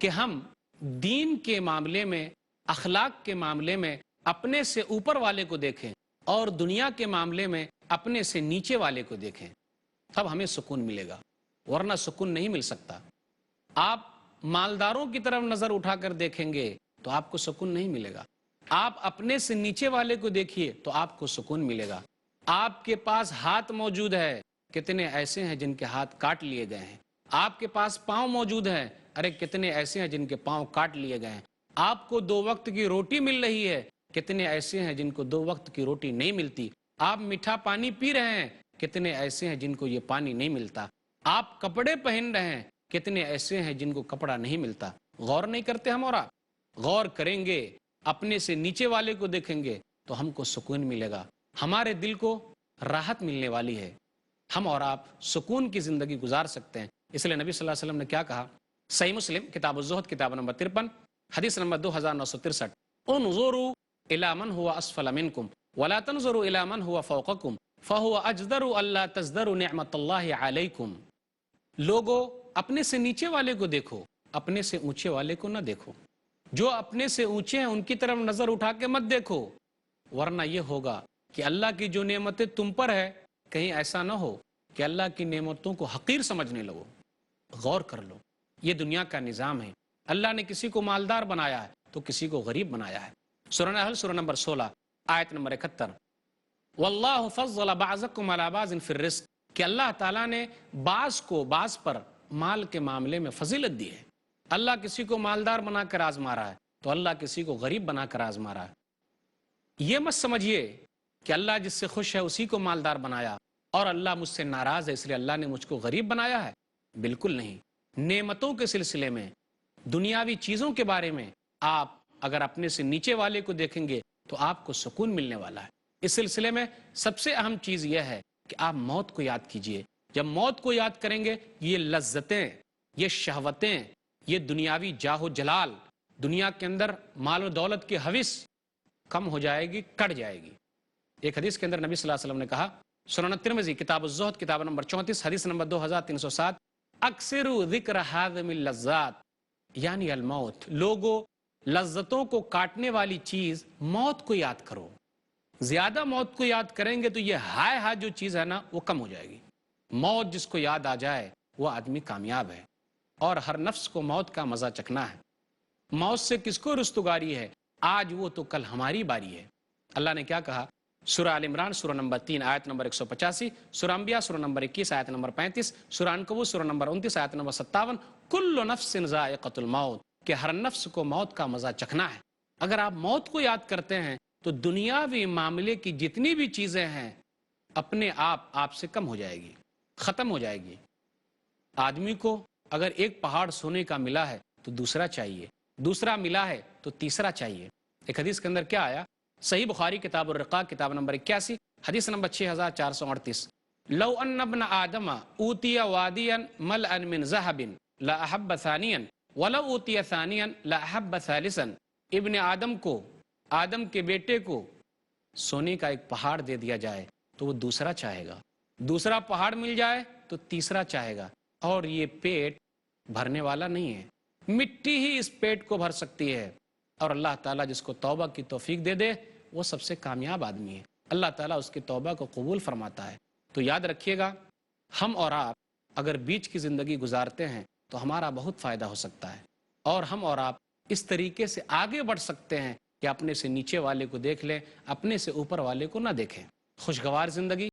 کہ ہم دین کے معاملے میں، اخلاق کے معاملے میں اپنے سے اوپر والے کو دیکھیں اور دنیا کے معاملے میں اپنے سے نیچے والے کو دیکھیں، تب ہمیں سکون ملے گا، ورنہ سکون نہیں مل سکتا۔ آپ مالداروں کی طرف نظر اٹھا کر دیکھیں گے تو آپ کو سکون نہیں ملے گا۔ آپ اپنے سے نیچے والے کو دیکھیے تو آپ کو سکون ملے گا۔ آپ کے پاس ہاتھ موجود ہے، کتنے ایسے ہیں جن کے ہاتھ کاٹ لیے گئے ہیں۔ آپ کے پاس پاؤں موجود ہیں، ارے کتنے ایسے ہیں جن کے پاؤں کاٹ لیے گئے ہیں۔ آپ کو 2 وقت کی روٹی مل رہی ہے، کتنے ایسے ہیں جن کو 2 وقت کی روٹی نہیں ملتی۔ آپ میٹھا پانی پی رہے ہیں، کتنے ایسے ہیں جن کو یہ پانی نہیں ملتا۔ آپ کپڑے پہن رہے ہیں، کتنے ایسے ہیں جن کو کپڑا نہیں ملتا۔ غور نہیں کرتے ہم اور آپ؟ غور کریں گے، اپنے سے نیچے والے کو دیکھیں گے تو ہم کو سکون ملے گا، ہمارے دل کو راحت ملنے والی ہے، ہم اور آپ سکون کی زندگی گزار سکتے ہیں۔ اس لیے نبی صلی اللہ علیہ وسلم نے کیا کہا؟ صحیح مسلم کتاب الزہد کتاب نمبر 53 حدیث نمبر 2963، انظروا الی من هو اسفل منکم ولا تنظروا الی من هو فوقکم فهو اجدر الا تزدروا نعمت اللہ علیکم۔ لوگو اپنے سے نیچے والے کو دیکھو، اپنے سے اونچے والے کو نہ دیکھو۔ جو اپنے سے اونچے ہیں ان کی طرف نظر اٹھا کے مت دیکھو، ورنہ یہ ہوگا کہ اللہ کی جو نعمتیں تم پر ہے، کہیں ایسا نہ ہو کہ اللہ کی نعمتوں کو حقیر سمجھنے لگو۔ غور کر لو، یہ دنیا کا نظام ہے۔ اللہ نے کسی کو مالدار بنایا ہے تو کسی کو غریب بنایا ہے۔ سورہ نحل سورہ نمبر 16 آیت نمبر 71، واللہ فضل بعضکم علی بعض فی الرزق، کہ اللہ تعالیٰ نے بعض کو بعض پر مال کے معاملے میں فضیلت دی ہے۔ اللہ کسی کو مالدار بنا کر آزما رہا ہے تو اللہ کسی کو غریب بنا کر آزما رہا ہے۔ یہ مت سمجھیے کہ اللہ جس سے خوش ہے اسی کو مالدار بنایا اور اللہ مجھ سے ناراض ہے اس لیے اللہ نے مجھ کو غریب بنایا ہے، بالکل نہیں۔ نعمتوں کے سلسلے میں، دنیاوی چیزوں کے بارے میں آپ اگر اپنے سے نیچے والے کو دیکھیں گے تو آپ کو سکون ملنے والا ہے۔ اس سلسلے میں سب سے اہم چیز یہ ہے کہ آپ موت کو یاد کیجئے۔ جب موت کو یاد کریں گے، یہ لذتیں، یہ شہوتیں، یہ دنیاوی جاہ و جلال، دنیا کے اندر مال و دولت کی ہوس کم ہو جائے گی، کٹ جائے گی۔ ایک حدیث کے اندر نبی صلی اللہ علیہ وسلم نے کہا، سنن ترمذی کتاب الزہد کتاب نمبر 34 حدیث نمبر 2307، اکثروا ذکر ہاضم اللذات یعنی الموت۔ لوگوں لذتوں کو کاٹنے والی چیز موت کو یاد کرو۔ زیادہ موت کو یاد کریں گے تو یہ ہائے ہائے جو چیز ہے نا وہ کم ہو جائے گی۔ موت جس کو یاد آ جائے وہ آدمی کامیاب ہے، اور ہر نفس کو موت کا مزہ چکھنا ہے۔ موت سے کس کو رستگاری ہے؟ آج وہ تو کل ہماری باری ہے۔ اللہ نے کیا کہا؟ سورہ آل عمران سورہ نمبر 3 آیت نمبر 185، سورہ انبیاء سورہ نمبر 21 آیت نمبر 35، سورہ عنکبوت سورہ نمبر 29 آیت نمبر 57، کل نفس ذائقۃ الموت، کہ ہر نفس کو موت کا مزہ چکھنا ہے۔ اگر آپ موت کو یاد کرتے ہیں تو دنیاوی معاملے کی جتنی بھی چیزیں ہیں اپنے آپ سے کم ہو جائے گی، ختم ہو جائے گی۔ آدمی کو اگر ایک پہاڑ سونے کا ملا ہے تو دوسرا چاہیے، دوسرا ملا ہے تو تیسرا چاہیے۔ ایک حدیث کے اندر کیا آیا؟ صحیح بخاری کتاب الرقاق کتاب نمبر 81 حدیث نمبر 6438، لو ان ابن آدم اوتی وادیا ملأ من ذهب لاحب ثانیا ولو اوتی ثانیا لاحب ثالثا۔ ابن آدم کو، آدم کے بیٹے کو سونے کا ایک پہاڑ دے دیا جائے تو وہ دوسرا چاہے گا، دوسرا پہاڑ مل جائے تو تیسرا چاہے گا۔ اور یہ پیٹ بھرنے والا نہیں ہے، مٹی ہی اس پیٹ کو بھر سکتی ہے، اور اللہ تعالیٰ جس کو توبہ کی توفیق دے دے وہ سب سے کامیاب آدمی ہے۔ اللہ تعالیٰ اس کی توبہ کو قبول فرماتا ہے۔ تو یاد رکھیے گا، ہم اور آپ اگر بیچ کی زندگی گزارتے ہیں تو ہمارا بہت فائدہ ہو سکتا ہے، اور ہم اور آپ اس طریقے سے آگے بڑھ سکتے ہیں کہ اپنے سے نیچے والے کو دیکھ لیں، اپنے سے اوپر والے کو نہ دیکھیں۔ خوشگوار زندگی